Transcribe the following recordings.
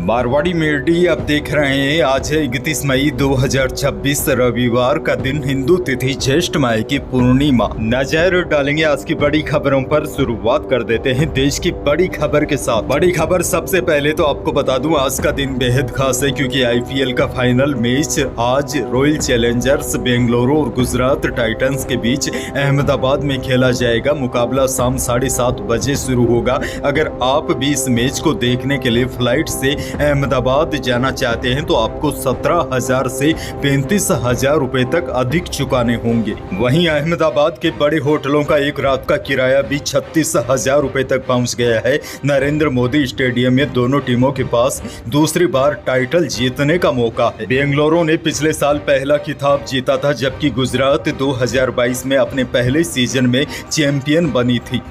Marwari media अब देख रहे हैं। आज है 31 मई 2026 रविवार का दिन, हिंदू तिथि ज्येष्ठ माह की पूर्णिमा। नजर डालेंगे आज की बड़ी खबरों पर। शुरुआत कर देते हैं देश की बड़ी खबर के साथ। बड़ी खबर सबसे पहले तो आपको बता दूं, आज का दिन बेहद खास है क्योंकि आईपीएल का फाइनल मैच आज रॉयल चैलेंजर्स बेंगलुरु और गुजरात टाइटंस के बीच अहमदाबाद में खेला जाएगा। मुकाबला शाम 7:30 बजे शुरू होगा। अगर आप भी इस मैच को देखने के लिए फ्लाइट से अहमदाबाद जाना चाहते हैं तो आपको 17,000 से 35,000 रुपए तक अधिक चुकाने होंगे। वहीं अहमदाबाद के बड़े होटलों का एक रात का किराया भी 36,000 रुपए तक पहुंच गया है। नरेंद्र मोदी स्टेडियम में दोनों टीमों के पास दूसरी बार टाइटल जीतने का मौका है। बेंगलुरु ने पिछले साल पहला खिताब जीता था, जबकि गुजरात 2022 में अपने पहले सीजन में चैंपियन बनी थी।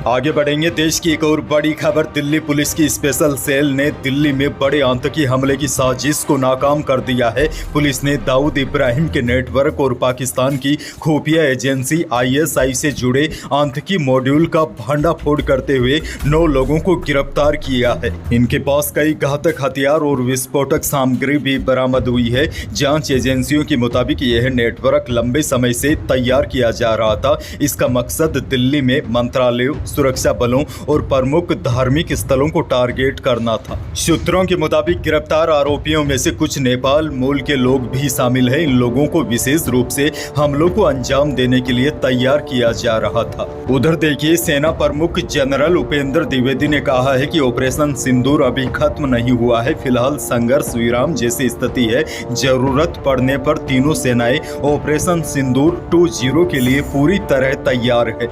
आगे बढ़ेंगे। देश की एक और बड़ी खबर, दिल्ली पुलिस की स्पेशल सेल ने दिल्ली में बड़े आतंकी हमले की साजिश को नाकाम कर दिया है। पुलिस ने दाऊद इब्राहिम के नेटवर्क और पाकिस्तान की खुफिया एजेंसी ISI से जुड़े आतंकी मॉड्यूल का भंडाफोड़ करते हुए 9 लोगों को गिरफ्तार किया है। इनके पास कई घातक हथियार और विस्फोटक सामग्री भी बरामद हुई है। जांच एजेंसियों के मुताबिक यह नेटवर्क लंबे समय से तैयार किया जा रहा था। इसका मकसद दिल्ली में मंत्रालयों, सुरक्षा बलों और प्रमुख धार्मिक स्थलों को टारगेट करना था। सूत्रों के मुताबिक गिरफ्तार आरोपियों में से कुछ नेपाल मूल के लोग भी शामिल हैं। इन लोगों को विशेष रूप से हमलों को अंजाम देने के लिए तैयार किया जा रहा था। उधर देखिए, सेना प्रमुख जनरल उपेंद्र द्विवेदी ने कहा है कि ऑपरेशन सिंदूर अभी खत्म नहीं हुआ है। फिलहाल संघर्ष विराम जैसी स्थिति है। जरूरत पड़ने पर तीनों सेनाएं ऑपरेशन सिंदूर 2.0 के लिए पूरी तरह तैयार है।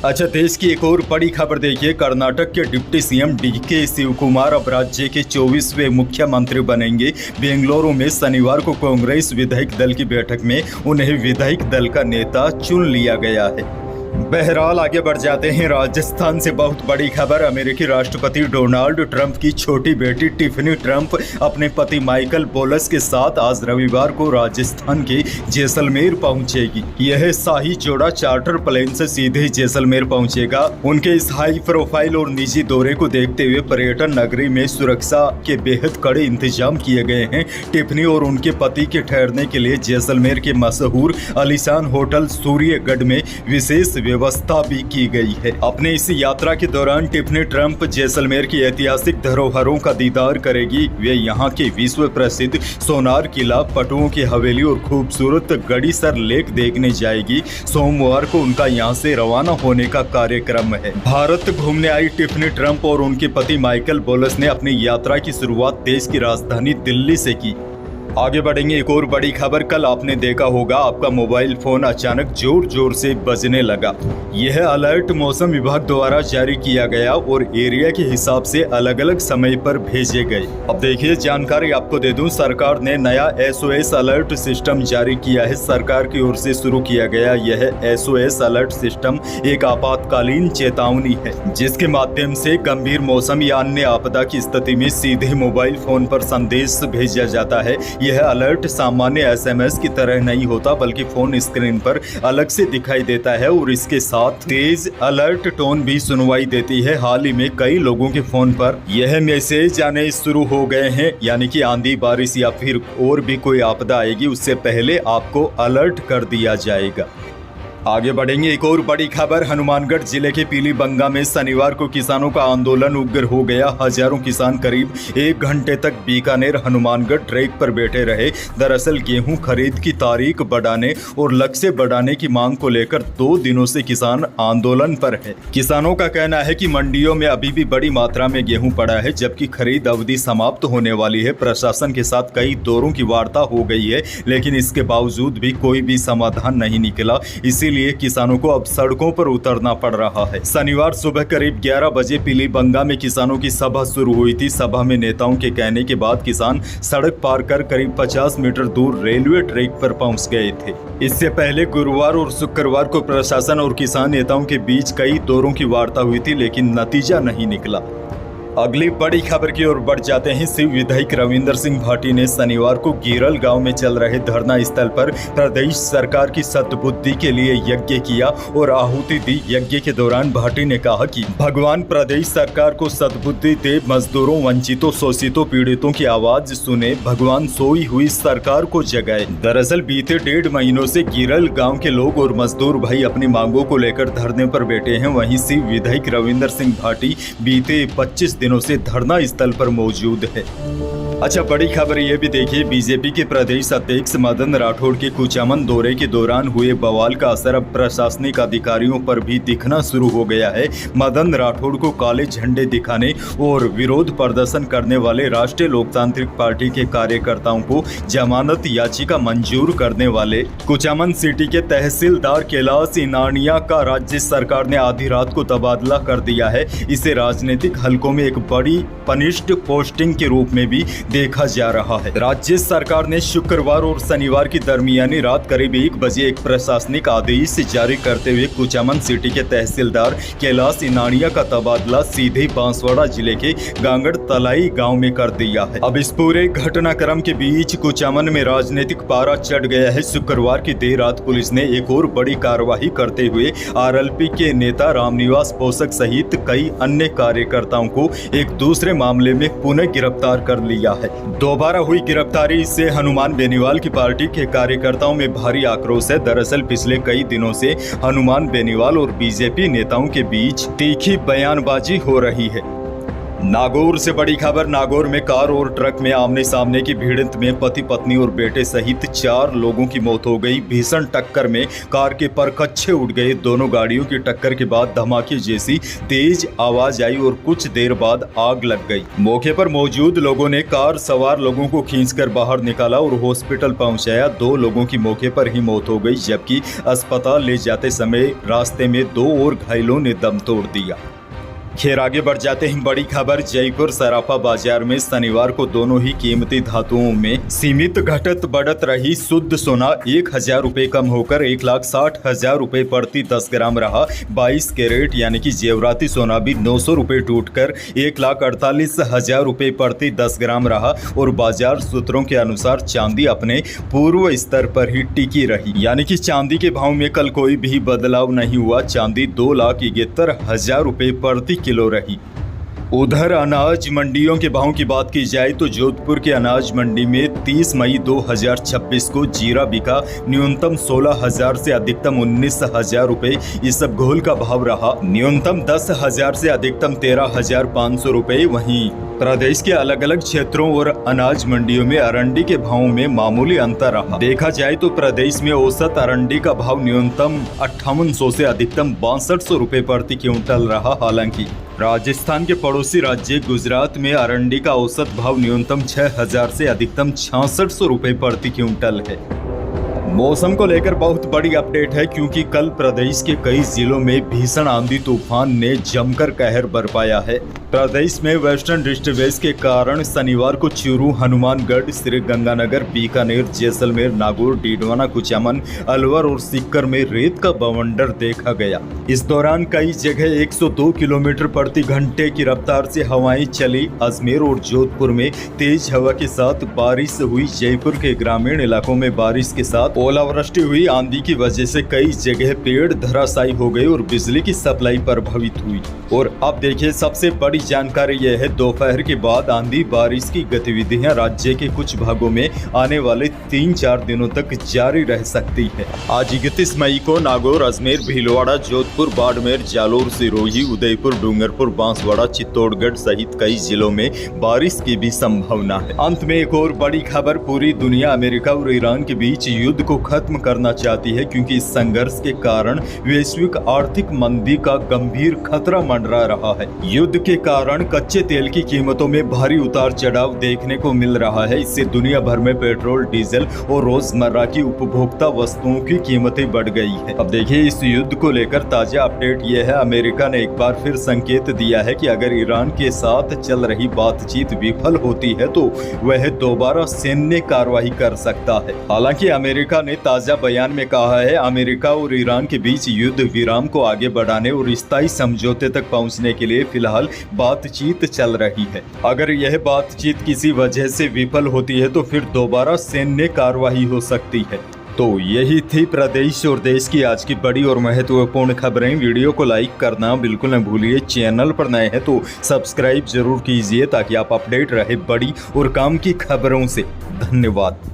अच्छा, देश की एक और बड़ी खबर देखिए। कर्नाटक के डिप्टी CM DK शिवकुमार अब राज्य के 24वें मुख्यमंत्री बनेंगे। बेंगलुरु में शनिवार को कांग्रेस विधायक दल की बैठक में उन्हें विधायक दल का नेता चुन लिया गया है। बहरहाल आगे बढ़ जाते हैं। राजस्थान से बहुत बड़ी खबर, अमेरिकी राष्ट्रपति डोनाल्ड ट्रंप की छोटी बेटी टिफनी ट्रंप अपने पति माइकल बोलस के साथ आज रविवार को राजस्थान के जैसलमेर पहुंचेगी। यह शाही जोड़ा चार्टर प्लेन से सीधे जैसलमेर पहुंचेगा। उनके इस हाई प्रोफाइल और निजी दौरे को देखते हुए पर्यटन नगरी में सुरक्षा के बेहद कड़े इंतजाम किए गए हैं। टिफनी और उनके पति के ठहरने के लिए जैसलमेर के मशहूर आलीशान होटल सूर्यगढ़ में विशेष व्यवस्था भी की गई है। अपने इस यात्रा के दौरान टिफनी ट्रंप जैसलमेर की ऐतिहासिक धरोहरों का दीदार करेगी। वे यहाँ के विश्व प्रसिद्ध सोनार किला, पटुओं की हवेली और खूबसूरत गड़ीसर लेक देखने जाएगी। सोमवार को उनका यहाँ से रवाना होने का कार्यक्रम है। भारत घूमने आई टिफनी ट्रंप और उनके पति माइकल बोलस ने अपनी यात्रा की शुरुआत देश की राजधानी दिल्ली से की। आगे बढ़ेंगे। एक और बड़ी खबर, कल आपने देखा होगा आपका मोबाइल फोन अचानक जोर जोर से बजने लगा। यह अलर्ट मौसम विभाग द्वारा जारी किया गया और एरिया के हिसाब से अलग अलग समय पर भेजे गए। अब देखिए, जानकारी आपको दे दूं, सरकार ने नया SOS अलर्ट सिस्टम जारी किया है। सरकार की ओर से शुरू किया गया यह SOS अलर्ट सिस्टम एक आपातकालीन चेतावनी है, जिसके माध्यम से गंभीर मौसम या अन्य आपदा की स्थिति में सीधे मोबाइल फोन पर संदेश भेजा जाता है। यह अलर्ट सामान्य SMS की तरह नहीं होता, बल्कि फोन स्क्रीन पर अलग से दिखाई देता है और इसके साथ तेज अलर्ट टोन भी सुनवाई देती है। हाल ही में कई लोगों के फोन पर यह मैसेज आने शुरू हो गए हैं, यानी कि आंधी, बारिश या फिर और भी कोई आपदा आएगी उससे पहले आपको अलर्ट कर दिया जाएगा। आगे बढ़ेंगे। एक और बड़ी खबर, हनुमानगढ़ जिले के पीलीबंगा में शनिवार को किसानों का आंदोलन उग्र हो गया। हजारों किसान करीब 1 घंटे तक बीकानेर हनुमानगढ़ ट्रैक पर बैठे रहे। दरअसल गेहूं खरीद की तारीख बढ़ाने और लक्ष्य बढ़ाने की मांग को लेकर 2 दिनों से किसान आंदोलन पर है। किसानों का कहना है कि मंडियों में अभी भी बड़ी मात्रा में गेहूं पड़ा है, जबकि खरीद अवधि समाप्त होने वाली है। प्रशासन के साथ कई दौरों की वार्ता हो गई है, लेकिन इसके बावजूद भी कोई भी समाधान नहीं निकला। इसीलिए किसानों को अब सड़कों पर उतरना पड़ रहा है। शनिवार सुबह करीब 11 बजे पीलीबंगा में किसानों की सभा शुरू हुई थी। सभा में नेताओं के कहने के बाद किसान सड़क पार कर करीब 50 मीटर दूर रेलवे ट्रैक पर पहुंच गए थे। इससे पहले गुरुवार और शुक्रवार को प्रशासन और किसान नेताओं के बीच कई दौरों की वार्ता हुई थी, लेकिन नतीजा नहीं निकला। अगली बड़ी खबर की ओर बढ़ जाते हैं। शिव विधायक रविंदर सिंह भाटी ने शनिवार को गिरल गांव में चल रहे धरना स्थल पर प्रदेश सरकार की सद्बुद्धि के लिए यज्ञ किया और आहुति दी। यज्ञ के दौरान भाटी ने कहा कि भगवान प्रदेश सरकार को सद्बुद्धि दे, मजदूरों, वंचितों, शोषितों, पीड़ितों की आवाज सुने, भगवान सोई हुई सरकार को जगाए। दरअसल बीते 1.5 महीनों से गिरल गाँव के लोग और मजदूर भाई अपनी मांगों को लेकर धरने पर बैठे हैं। वहीं शिव विधायक रविंदर सिंह भाटी बीते 25 दिनों से धरना स्थल पर मौजूद है। अच्छा, बड़ी खबर ये भी देखिए, बीजेपी के प्रदेश अध्यक्ष मदन राठौड़ के कुचामन दौरे के दौरान हुए बवाल का असर अब प्रशासनिक अधिकारियों पर भी दिखना शुरू हो गया है। मदन राठौड़ को काले झंडे दिखाने और विरोध प्रदर्शन करने वाले राष्ट्रीय लोकतांत्रिक पार्टी के कार्यकर्ताओं को जमानत याचिका मंजूर करने वाले कुचामन सिटी के तहसीलदार कैलाश इनानिया का राज्य सरकार ने आधी रात को तबादला कर दिया है। इसे राजनीतिक हलकों में एक बड़ी पनिष्ड पोस्टिंग के रूप में भी देखा जा रहा है। राज्य सरकार ने शुक्रवार और शनिवार की दरमियानी रात करीब 1 बजे एक प्रशासनिक आदेश जारी करते हुए कुचामन सिटी के तहसीलदार कैलाश इनानिया का तबादला सीधे बांसवाड़ा जिले के गांगड़ तलाई गांव में कर दिया है। अब इस पूरे घटनाक्रम के बीच कुचामन में राजनीतिक पारा चढ़ गया है। शुक्रवार की देर रात पुलिस ने एक और बड़ी कार्रवाई करते हुए आरएलपी के नेता रामनिवास पोषक सहित कई अन्य कार्यकर्ताओं को एक दूसरे मामले में पुनः गिरफ्तार कर लिया है। दोबारा हुई गिरफ्तारी से हनुमान बेनीवाल की पार्टी के कार्यकर्ताओं में भारी आक्रोश है। दरअसल पिछले कई दिनों से हनुमान बेनीवाल और बीजेपी नेताओं के बीच तीखी बयानबाजी हो रही है। नागौर से बड़ी खबर। नागौर में कार और ट्रक में आमने सामने की भिड़ंत में पति पत्नी और बेटे सहित 4 लोगों की मौत हो गई। भीषण टक्कर में कार के परखच्चे उड़ गए। दोनों गाड़ियों की टक्कर के बाद धमाके जैसी तेज आवाज आई और कुछ देर बाद आग लग गई। मौके पर मौजूद लोगों ने कार सवार लोगों को खींचकर बाहर निकाला और हॉस्पिटल पहुंचाया। 2 लोगों की मौके पर ही मौत हो गई, जबकि अस्पताल ले जाते समय रास्ते में 2 और घायलों ने दम तोड़ दिया। खैर, आगे बढ़ जाते हैं। बड़ी खबर। जयपुर सराफा बाजार में शनिवार को दोनों ही कीमती धातुओं में सीमित घटत बढ़त रही। शुद्ध सोना 1,000 रुपये कम होकर 1,60,000 रुपये प्रति 10 ग्राम रहा। 22 कैरेट यानी कि जेवराती सोना भी 900 रुपये टूटकर 1,48,000 रुपये प्रति 10 ग्राम रहा और बाजार सूत्रों के अनुसार चांदी अपने पूर्व स्तर पर ही टिकी रही, यानी कि चांदी के भाव में कल कोई भी बदलाव नहीं हुआ। चांदी 2,71,000 रुपये प्रति किलो रही। उधर अनाज मंडियों के भाव की बात की जाए तो जोधपुर के अनाज मंडी में 30 मई 2026 को जीरा बिका न्यूनतम 16,000 से अधिकतम 19,000 रुपये इसबगोल का भाव रहा। न्यूनतम 10,000 से अधिकतम 13,500 रुपये। वहीं प्रदेश के अलग अलग क्षेत्रों और अनाज मंडियों में अरंडी के भावों में मामूली अंतर रहा। देखा जाए तो प्रदेश में औसत अरंडी का भाव न्यूनतम 5800 से अधिकतम 6200 रुपये प्रति क्विंटल रहा। हालांकि राजस्थान के पड़ोसी राज्य गुजरात में अरंडी का औसत भाव न्यूनतम 6,000 से अधिकतम 6600 रुपये प्रति क्विंटल है। मौसम को लेकर बहुत बड़ी अपडेट है, क्योंकि कल प्रदेश के कई जिलों में भीषण आंधी तूफान ने जमकर कहर बरपाया है। प्रदेश में वेस्टर्न डिस्टर्बेंस के कारण शनिवार को चूरू, हनुमानगढ़, श्रीगंगानगर, बीकानेर, जैसलमेर, नागौर, डीडवाना, कुचामन, अलवर और सीकर में रेत का बवंडर देखा गया। इस दौरान कई जगह 102 किलोमीटर प्रति घंटे की रफ्तार से हवाएं चली। अजमेर और जोधपुर में तेज हवा के साथ बारिश हुई। जयपुर के ग्रामीण इलाकों में बारिश के साथ ओलावृष्टि हुई। आंधी की वजह से कई जगह पेड़ धराशायी हो गए और बिजली की सप्लाई प्रभावित हुई। और अब देखिए, सबसे बड़ी जानकारी यह है, दोपहर के बाद आंधी बारिश की गतिविधियां राज्य के कुछ भागों में आने वाले 3-4 दिनों तक जारी रह सकती है। आज 31 मई को नागौर, अजमेर, भीलवाड़ा, जोधपुर, बाड़मेर, जालोर, सिरोही, उदयपुर, डूंगरपुर, बांसवाड़ा, चित्तौड़गढ़ सहित कई जिलों में बारिश की भी संभावना है। अंत में एक और बड़ी खबर। पूरी दुनिया अमेरिका और ईरान के बीच युद्ध को खत्म करना चाहती है, क्योंकि इस संघर्ष के कारण वैश्विक आर्थिक मंदी का गंभीर खतरा मंडरा रहा है। युद्ध के कारण कच्चे तेल की कीमतों में भारी उतार चढ़ाव देखने को मिल रहा है। इससे दुनिया भर में पेट्रोल, डीजल और रोजमर्रा की उपभोक्ता वस्तुओं की कीमतें बढ़ गई है। अब देखिए, इस युद्ध को लेकर ताजा अपडेट यह है, अमेरिका ने एक बार फिर संकेत दिया है कि अगर ईरान के साथ चल रही बातचीत विफल होती है तो वह दोबारा सैन्य कार्रवाई कर सकता है। हालांकि अमेरिका ने ताज़ा बयान में कहा है, अमेरिका और ईरान के बीच युद्ध विराम को आगे बढ़ाने और स्थायी समझौते तक पहुंचने के लिए फिलहाल बातचीत चल रही है। अगर यह बातचीत किसी वजह से विफल होती है तो फिर दोबारा सैन्य कार्रवाई हो सकती है। तो यही थी प्रदेश और देश की आज की बड़ी और महत्वपूर्ण खबरें। वीडियो को लाइक करना बिल्कुल न भूलिए। चैनल पर नए हैं तो सब्सक्राइब जरूर कीजिए ताकि आप अपडेट रहे बड़ी और काम की खबरों से। धन्यवाद।